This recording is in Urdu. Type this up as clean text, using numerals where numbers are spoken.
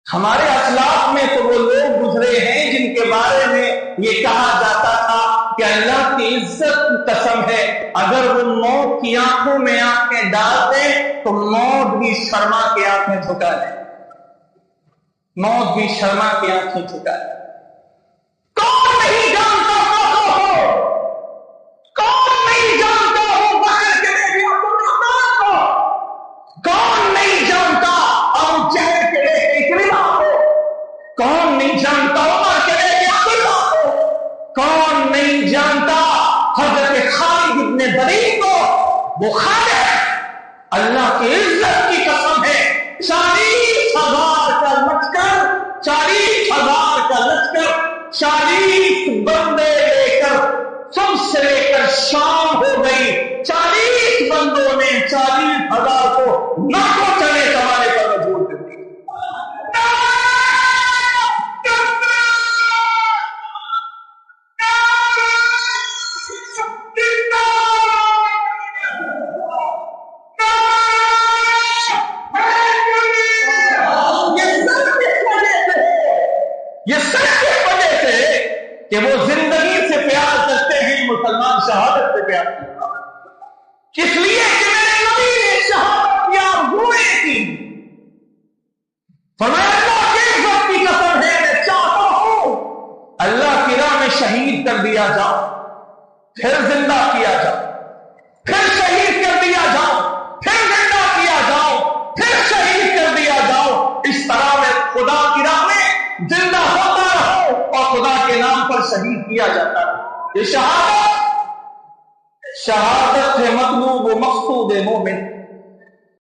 ہمارے اسلاف میں تو وہ لوگ گزرے ہیں جن کے بارے میں یہ کہا جاتا تھا کہ اللہ کی عزت کی قسم ہے اگر وہ موت کی آنکھوں میں آنکھیں ڈال دیں تو موت بھی شرما کے آنکھیں جھکا دے، موت بھی شرما کے آنکھیں جھکا دے۔ کون نہیں جانتا کون نہیں جانتا ہو بکر کے بیٹے عبدالرحمن کو، کون نہیں جانتا ابو جہل کے بیٹے اکرمہ کو، کون نہیں جانتا عمر کے بیٹے عبداللہ کو، کون نہیں جانتا حضرت خالد بن ولید کو۔ وہ خالد اللہ کی عزت کی قسم ہے 40,000 کا لشکر، 40,000 کا لشکر، 40 بندے لے کر سب سے لے کر شام ہو گئی، 40 بندوں نے 40,000 کو ناکو چنے کمانے پر مجبور کر دیا۔ یہ سب کس وجہ سے کہ وہ زندگی سے پیار کرتے ہیں، مسلمان شہادت سے پیار کرتا ہے، اس لیے کہ میرے نبی نے شہادت کی آرزوئیں کی۔ فرمایا اللہ کی عزت کی قسم ہے میں چاہتا ہوں اللہ کی راہ میں شہید کر دیا جاؤ، پھر زندہ کیا جاؤ، پھر شہید کر دیا جاؤ، پھر زندہ کیا جاؤ، پھر شہید کر دیا جاؤ۔ اس طرح میں خدا کی راہ میں زندہ ہوتا رہو اور خدا کے نام پر شہید کیا جاتا ہے۔ یہ شہادت ہے مطلوب و مقصود مومن۔